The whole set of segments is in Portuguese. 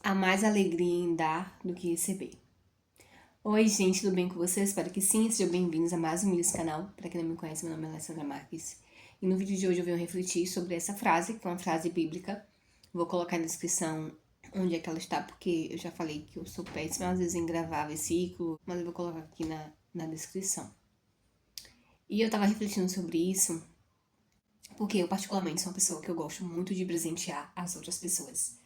Há mais alegria em dar do que receber. Oi, gente, tudo bem com vocês? Espero que sim. Sejam bem-vindos a mais um vídeo desse canal. Para quem não me conhece, meu nome é Alessandra Marques. E no vídeo de hoje eu venho refletir sobre essa frase, que é uma frase bíblica. Vou colocar na descrição onde é que ela está, porque eu já falei que eu sou péssima às vezes em gravar versículo, mas eu vou colocar aqui na descrição. E eu tava refletindo sobre isso, porque eu particularmente sou uma pessoa que eu gosto muito de presentear as outras pessoas.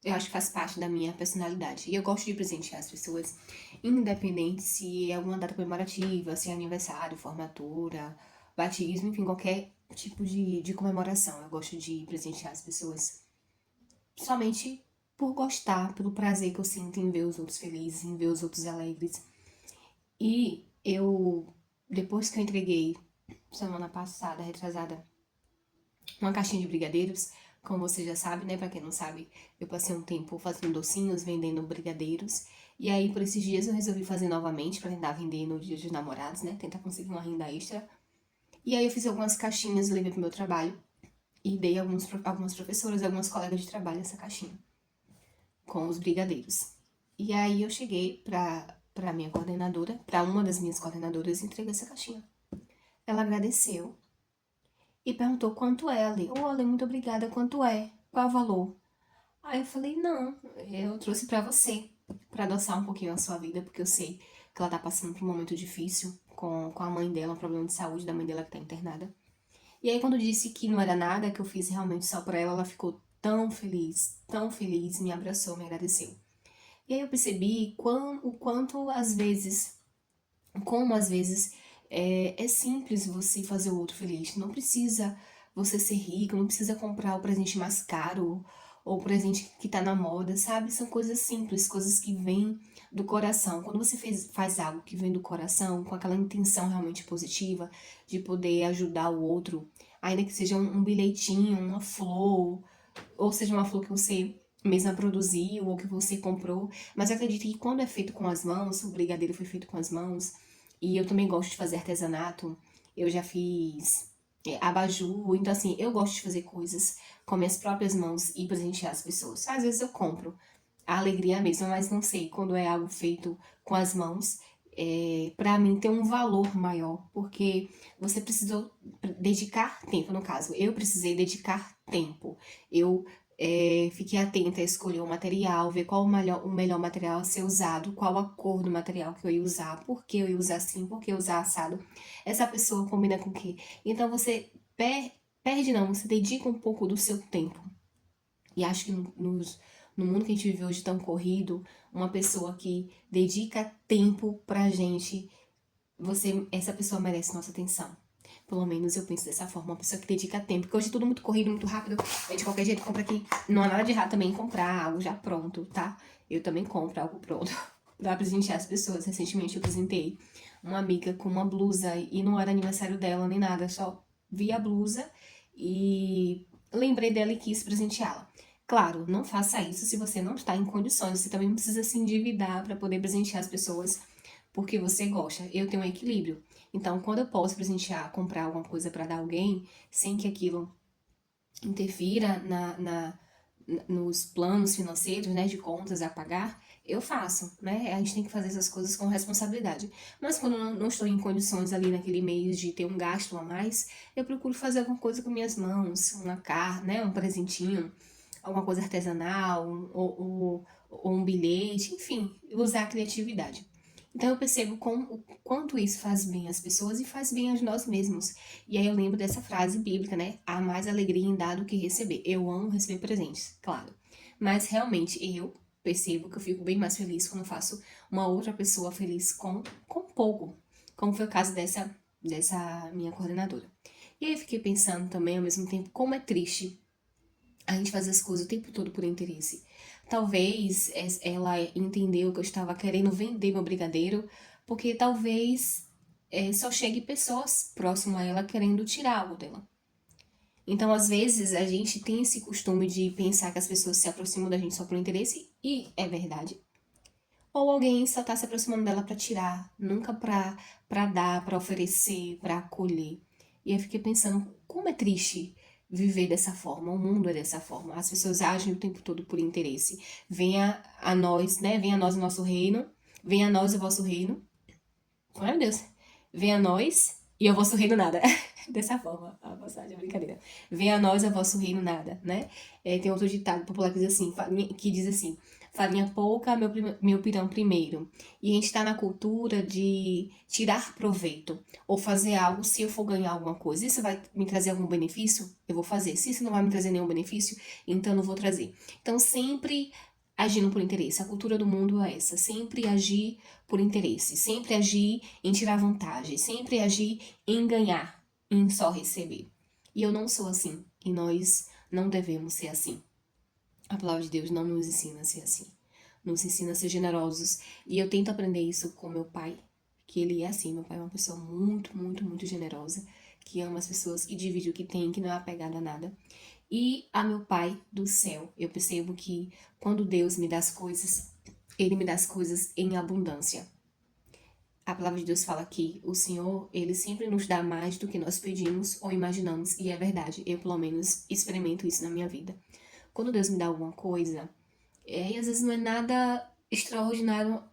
Eu acho que faz parte da minha personalidade. E eu gosto de presentear as pessoas, independente se é alguma data comemorativa, se é aniversário, formatura, batismo, enfim, qualquer tipo de comemoração. Eu gosto de presentear as pessoas somente por gostar, pelo prazer que eu sinto em ver os outros felizes, em ver os outros alegres. E eu, depois que eu entreguei, semana passada, retrasada, uma caixinha de brigadeiros. Como você já sabe, né? Pra quem não sabe, eu passei um tempo fazendo docinhos, vendendo brigadeiros. E aí, por esses dias, eu resolvi fazer novamente pra tentar vender no dia dos namorados, né? Tentar conseguir uma renda extra. E aí, eu fiz algumas caixinhas, levei pro meu trabalho. E dei algumas professoras, algumas colegas de trabalho essa caixinha. Com os brigadeiros. E aí, eu cheguei pra minha coordenadora, pra uma das minhas coordenadoras, e entreguei essa caixinha. Ela agradeceu e perguntou quanto é, Ale. Ô, Ale, muito obrigada, quanto é? Qual é o valor? Aí eu falei, não, eu trouxe pra você, pra adoçar um pouquinho a sua vida, porque eu sei que ela tá passando por um momento difícil com a mãe dela, um problema de saúde da mãe dela que tá internada. E aí quando eu disse que não era nada, que eu fiz realmente só pra ela, ela ficou tão feliz, me abraçou, me agradeceu. E aí eu percebi o quanto às vezes, como às vezes é simples você fazer o outro feliz. Não precisa você ser rico, não precisa comprar o presente mais caro ou o presente que tá na moda, sabe? São coisas simples, coisas que vêm do coração. Quando você faz algo que vem do coração, com aquela intenção realmente positiva de poder ajudar o outro, ainda que seja um bilhetinho, uma flor, ou seja uma flor que você mesma produziu ou que você comprou, mas eu acredito que quando é feito com as mãos, o brigadeiro foi feito com as mãos, e eu também gosto de fazer artesanato, eu já fiz abajur, então assim, eu gosto de fazer coisas com minhas próprias mãos e presentear as pessoas. Às vezes eu compro a alegria é a mesma, mas não sei, quando é algo feito com as mãos, para mim tem um valor maior, porque você precisou dedicar tempo, no caso, eu precisei dedicar tempo. Eu fiquei atenta a escolher o material, ver qual o melhor material a ser usado, qual a cor do material que eu ia usar, por que eu ia usar assim, por que eu ia usar assado. Essa pessoa combina com o quê? Então você perde não, você dedica um pouco do seu tempo. E acho que no mundo que a gente vive hoje tão corrido, uma pessoa que dedica tempo pra gente, essa pessoa merece nossa atenção. Pelo menos eu penso dessa forma, uma pessoa que dedica tempo, porque hoje é tudo muito corrido, muito rápido, de qualquer jeito compra aqui. Não há nada de errado também em comprar algo já pronto, tá? Eu também compro algo pronto pra presentear as pessoas. Recentemente eu presentei uma amiga com uma blusa e não era aniversário dela nem nada, só vi a blusa e lembrei dela e quis presenteá-la. Claro, não faça isso se você não está em condições, você também precisa se endividar para poder presentear as pessoas porque você gosta. Eu tenho um equilíbrio. Então, quando eu posso presentear, comprar alguma coisa para dar a alguém, sem que aquilo interfira nos planos financeiros, né, de contas a pagar, eu faço, né? A gente tem que fazer essas coisas com responsabilidade. Mas quando eu não estou em condições ali naquele mês de ter um gasto a mais, eu procuro fazer alguma coisa com minhas mãos, uma carne, né, um presentinho, alguma coisa artesanal, ou um bilhete, enfim, usar a criatividade. Então eu percebo o quanto isso faz bem às pessoas e faz bem a nós mesmos. E aí eu lembro dessa frase bíblica, né? Há mais alegria em dar do que receber. Eu amo receber presentes, claro. Mas realmente eu percebo que eu fico bem mais feliz quando faço uma outra pessoa feliz com pouco. Como foi o caso dessa minha coordenadora. E aí eu fiquei pensando também, ao mesmo tempo, como é triste a gente fazer as coisas o tempo todo por interesse. Talvez ela entendeu que eu estava querendo vender meu brigadeiro, porque talvez só chegue pessoas próximas a ela querendo tirar algo dela. Então, às vezes, a gente tem esse costume de pensar que as pessoas se aproximam da gente só por interesse, e é verdade. Ou alguém só tá se aproximando dela pra tirar, nunca pra dar, pra oferecer, pra acolher. E eu fiquei pensando, como é triste viver dessa forma, o mundo é dessa forma. As pessoas agem o tempo todo por interesse. Venha a nós, né? Venha a nós o nosso reino, venha a nós o vosso reino. Meu Deus. Venha a nós e ao vosso reino nada. Dessa forma, a passagem, a brincadeira. Venha a nós ao vosso reino nada, né? Tem outro ditado popular que diz assim, farinha pouca, meu pirão primeiro. E a gente tá na cultura de tirar proveito ou fazer algo se eu for ganhar alguma coisa. Isso vai me trazer algum benefício? Eu vou fazer. Se isso não vai me trazer nenhum benefício, então eu não vou trazer. Então sempre agindo por interesse. A cultura do mundo é essa, sempre agir por interesse, sempre agir em tirar vantagem, sempre agir em ganhar, em só receber. E eu não sou assim, e nós não devemos ser assim. A palavra de Deus não nos ensina a ser assim. Nos ensina a ser generosos. E eu tento aprender isso com meu pai, que ele é assim. Meu pai é uma pessoa muito, muito, muito generosa, que ama as pessoas e divide o que tem, que não é apegado a nada. E a meu pai do céu, eu percebo que quando Deus me dá as coisas, ele me dá as coisas em abundância. A palavra de Deus fala que o Senhor, ele sempre nos dá mais do que nós pedimos ou imaginamos, e é verdade, eu pelo menos experimento isso na minha vida. Quando Deus me dá alguma coisa, e às vezes não é nada extraordinário,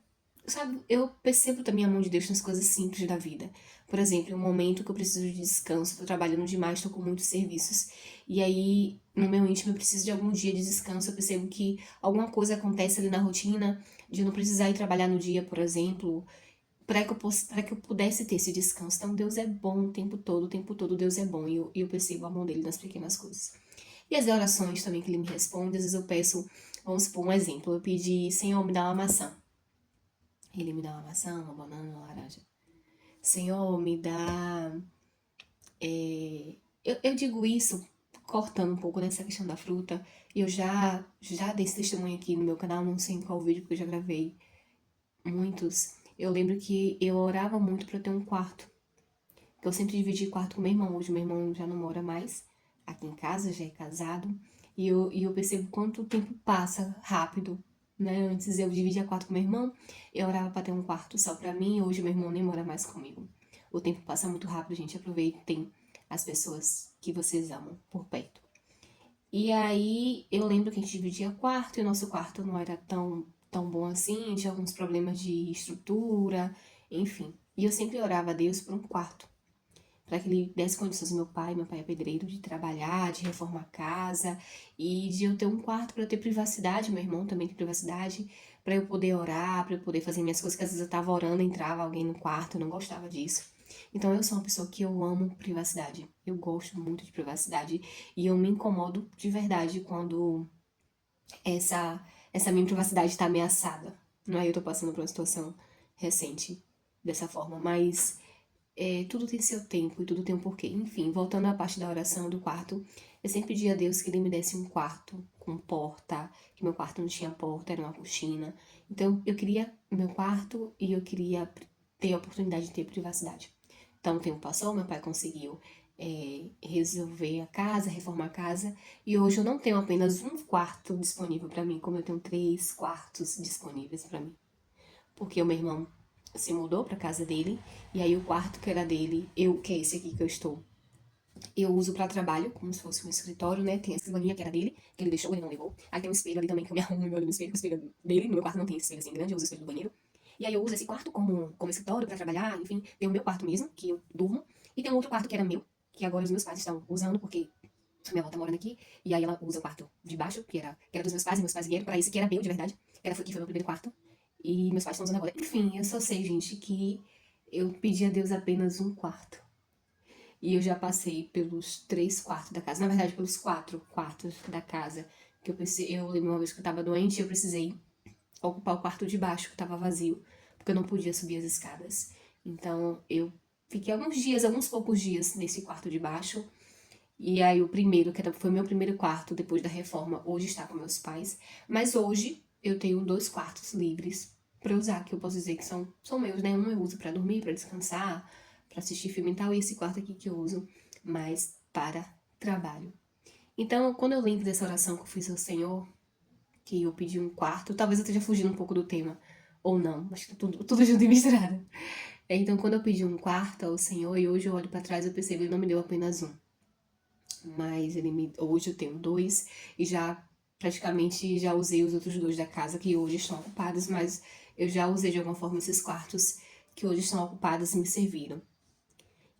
sabe? Eu percebo também a mão de Deus nas coisas simples da vida. Por exemplo, um momento que eu preciso de descanso, tô trabalhando demais, tô com muitos serviços, e aí no meu íntimo eu preciso de algum dia de descanso, eu percebo que alguma coisa acontece ali na rotina, de eu não precisar ir trabalhar no dia, por exemplo, para que eu pudesse ter esse descanso. Então, Deus é bom o tempo todo Deus é bom, e eu percebo a mão dele nas pequenas coisas. E as orações também que ele me responde, às vezes eu peço, vamos supor um exemplo, eu pedi, Senhor, me dá uma maçã. Ele me dá uma maçã, uma banana, uma laranja. Senhor, me dá. Eu digo isso cortando um pouco nessa questão da fruta. Eu já dei esse testemunho aqui no meu canal, não sei em qual vídeo, porque eu já gravei muitos. Eu lembro que eu orava muito para ter um quarto. Eu sempre dividi quarto com meu irmão. Hoje meu irmão já não mora mais aqui em casa, já é casado. E eu percebo quanto o tempo passa rápido, né? Antes eu dividia quarto com meu irmão, eu orava para ter um quarto só para mim. Hoje meu irmão nem mora mais comigo. O tempo passa muito rápido, gente. Aproveitem as pessoas que vocês amam por perto. E aí eu lembro que a gente dividia quarto e o nosso quarto não era tão bom assim, tinha alguns problemas de estrutura, enfim. E eu sempre orava a Deus por um quarto, para que ele desse condições ao meu pai é pedreiro, de trabalhar, de reformar a casa e de eu ter um quarto para ter privacidade, meu irmão também tem privacidade, para eu poder orar, para eu poder fazer minhas coisas, que às vezes eu tava orando, entrava alguém no quarto, eu não gostava disso. Então eu sou uma pessoa que eu amo privacidade, eu gosto muito de privacidade e eu me incomodo de verdade quando essa, essa minha privacidade está ameaçada. Não é? Eu tô passando por uma situação recente dessa forma, mas tudo tem seu tempo e tudo tem um porquê. Enfim, voltando à parte da oração do quarto, eu sempre pedi a Deus que ele me desse um quarto com porta, que meu quarto não tinha porta, era uma cortina. Então eu queria meu quarto e eu queria ter a oportunidade de ter privacidade. Então o tempo passou, meu pai conseguiu resolver a casa, reformar a casa, e hoje eu não tenho apenas um quarto disponível para mim, como eu tenho 3 quartos disponíveis para mim. Porque o meu irmão se mudou para casa dele, e aí o quarto que era dele, que é esse aqui que eu estou, eu uso para trabalho, como se fosse um escritório, né? Tem a escrivaninha que era dele, que ele deixou, ele não levou. Aí tem um espelho ali também que eu me arrumo e me olho no espelho, que o espelho dele, no meu quarto não tem esse espelho assim grande, eu uso o espelho do banheiro. E aí eu uso esse quarto como escritório para trabalhar, enfim, tem o meu quarto mesmo, que eu durmo, e tem um outro quarto que era meu, que agora os meus pais estão usando, porque minha avó tá morando aqui, e aí ela usa o quarto de baixo, que era dos e meus pais vieram pra esse que era meu, de verdade, que foi meu primeiro quarto, e meus pais estão usando agora. Enfim, eu só sei, gente, que eu pedi a Deus apenas um quarto. E eu já passei pelos 3 quartos da casa, na verdade, pelos 4 quartos da casa, que eu lembro uma vez que eu tava doente e eu precisei ocupar o quarto de baixo, que tava vazio, porque eu não podia subir as escadas. Então, eu fiquei alguns poucos dias nesse quarto de baixo, e aí o primeiro, foi meu primeiro quarto depois da reforma, hoje está com meus pais. Mas hoje eu tenho 2 quartos livres para usar, que eu posso dizer que são meus, né? Um eu uso para dormir, para descansar, para assistir filme e tal, e esse quarto aqui que eu uso mais para trabalho. Então, quando eu lembro dessa oração que eu fiz ao Senhor, que eu pedi um quarto, talvez eu esteja fugindo um pouco do tema, ou não, acho que tá tudo junto e misturado. Então, quando eu pedi um quarto ao Senhor, e hoje eu olho para trás, eu percebo que Ele não me deu apenas um. mas hoje eu tenho 2 e praticamente já usei os outros 2 da casa que hoje estão ocupados, mas eu já usei de alguma forma esses quartos que hoje estão ocupados e me serviram.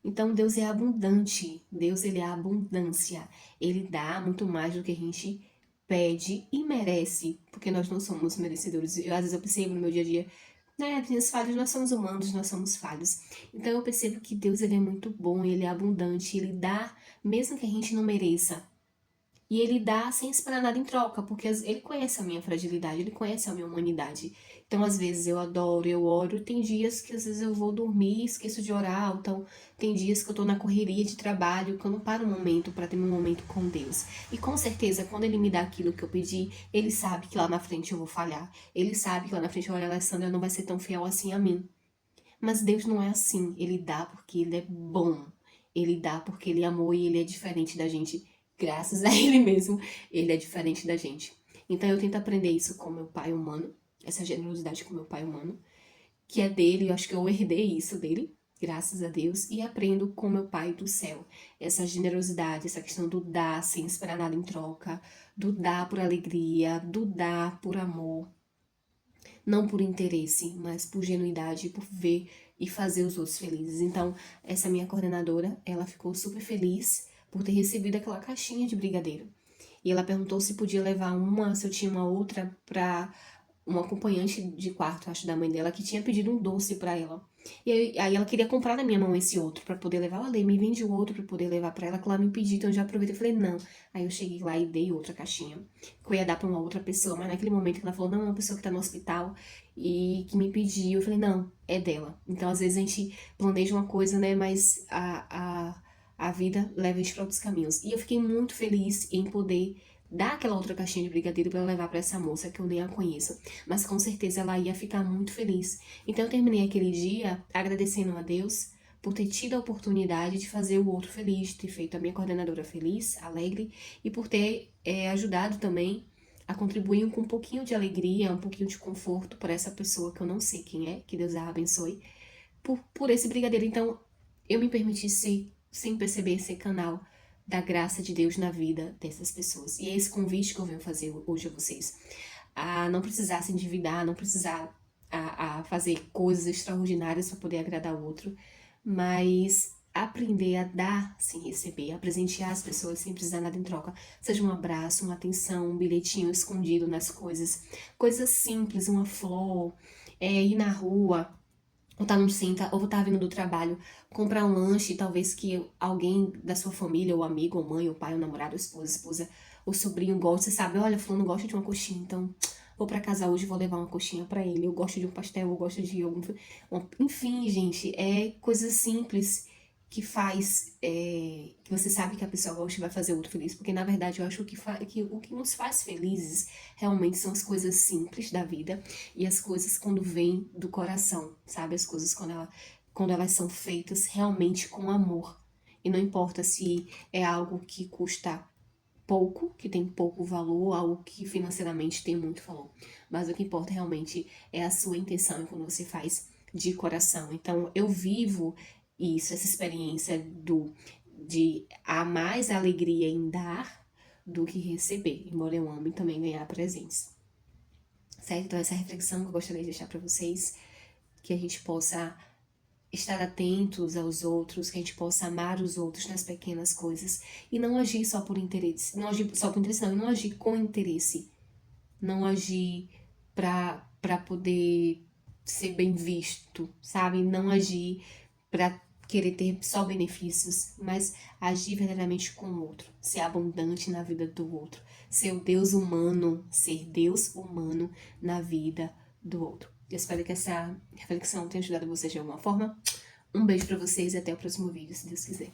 Então Deus é abundante, Deus ele é a abundância, ele dá muito mais do que a gente pede e merece, porque nós não somos merecedores. Às vezes eu percebo no meu dia a dia, né, minhas falhas, nós somos humanos, nós somos falhos. Então eu percebo que Deus ele é muito bom, ele é abundante, ele dá mesmo que a gente não mereça. E ele dá sem esperar nada em troca, porque ele conhece a minha fragilidade, ele conhece a minha humanidade. Então, às vezes eu adoro, eu oro. Tem dias que às vezes eu vou dormir e esqueço de orar. Então, tem dias que eu tô na correria de trabalho, que eu não paro um momento para ter um momento com Deus. E com certeza, quando ele me dá aquilo que eu pedi, ele sabe que lá na frente eu vou falhar. Ele sabe que lá na frente, olha, a Alessandra não vai ser tão fiel assim a mim. Mas Deus não é assim. Ele dá porque ele é bom. Ele dá porque ele amou e ele é diferente da gente. Graças a ele mesmo, ele é diferente da gente. Então eu tento aprender isso com meu pai humano, essa generosidade com meu pai humano, que é dele, eu acho que eu herdei isso dele, graças a Deus, e aprendo com meu pai do céu. Essa generosidade, essa questão do dar sem esperar nada em troca, do dar por alegria, do dar por amor. Não por interesse, mas por genuidade, por ver e fazer os outros felizes. Então, essa minha coordenadora, ela ficou super feliz por ter recebido aquela caixinha de brigadeiro. E ela perguntou se podia levar uma, se eu tinha uma outra para uma acompanhante de quarto, acho, da mãe dela, que tinha pedido um doce para ela. E aí ela queria comprar na minha mão esse outro para poder levar. Ela me vende o outro para poder levar para ela, que ela me pediu, então eu já aproveitei e falei, não. Aí eu cheguei lá e dei outra caixinha, que eu ia dar para uma outra pessoa, mas naquele momento que ela falou, não, é uma pessoa que tá no hospital e que me pediu, eu falei, não, é dela. Então às vezes a gente planeja uma coisa, né, mas a vida leva a gente para outros caminhos. E eu fiquei muito feliz em poder dar aquela outra caixinha de brigadeiro para levar para essa moça que eu nem a conheço, mas com certeza ela ia ficar muito feliz. Então eu terminei aquele dia agradecendo a Deus por ter tido a oportunidade de fazer o outro feliz, de ter feito a minha coordenadora feliz, alegre, e por ter ajudado também a contribuir com um pouquinho de alegria, um pouquinho de conforto para essa pessoa que eu não sei quem é, que Deus a abençoe, por esse brigadeiro. Então eu me permiti ser, sem perceber, ser canal da graça de Deus na vida dessas pessoas. E é esse convite que eu venho fazer hoje a vocês. A não precisar se endividar, não precisar a fazer coisas extraordinárias para poder agradar o outro, mas aprender a dar sem receber, a presentear as pessoas sem precisar nada em troca. Seja um abraço, uma atenção, um bilhetinho escondido nas coisas. Coisas simples, uma flor, ir na rua, ou tá num centro, ou tá vindo do trabalho, comprar um lanche, talvez que alguém da sua família, ou amigo, ou mãe, ou pai, ou namorado, ou esposa, ou sobrinho gosta, você sabe, olha, fulano gosta de uma coxinha, então vou pra casa hoje e vou levar uma coxinha pra ele, eu gosto de um pastel, eu gosto de algum... Enfim, gente, é coisas simples que faz, que você sabe que a pessoa gosta e vai fazer o outro feliz, porque na verdade eu acho que o que nos faz felizes realmente são as coisas simples da vida, e as coisas quando vêm do coração, sabe? As coisas quando elas são feitas realmente com amor. E não importa se é algo que custa pouco, que tem pouco valor, algo que financeiramente tem muito valor. Mas o que importa realmente é a sua intenção quando você faz de coração. Então, eu vivo isso, essa experiência de há mais alegria em dar do que receber, embora eu ame também ganhar presentes. Certo? Então, essa reflexão que eu gostaria de deixar para vocês, que a gente possa estar atentos aos outros, que a gente possa amar os outros nas pequenas coisas e não agir só por interesse, não agir só por interesse não, e não agir com interesse, não agir para poder ser bem visto, sabe? Não agir para querer ter só benefícios, mas agir verdadeiramente com o outro, ser abundante na vida do outro, ser o Deus humano, ser Deus humano na vida do outro. Eu espero que essa reflexão tenha ajudado vocês de alguma forma. Um beijo pra vocês e até o próximo vídeo, se Deus quiser.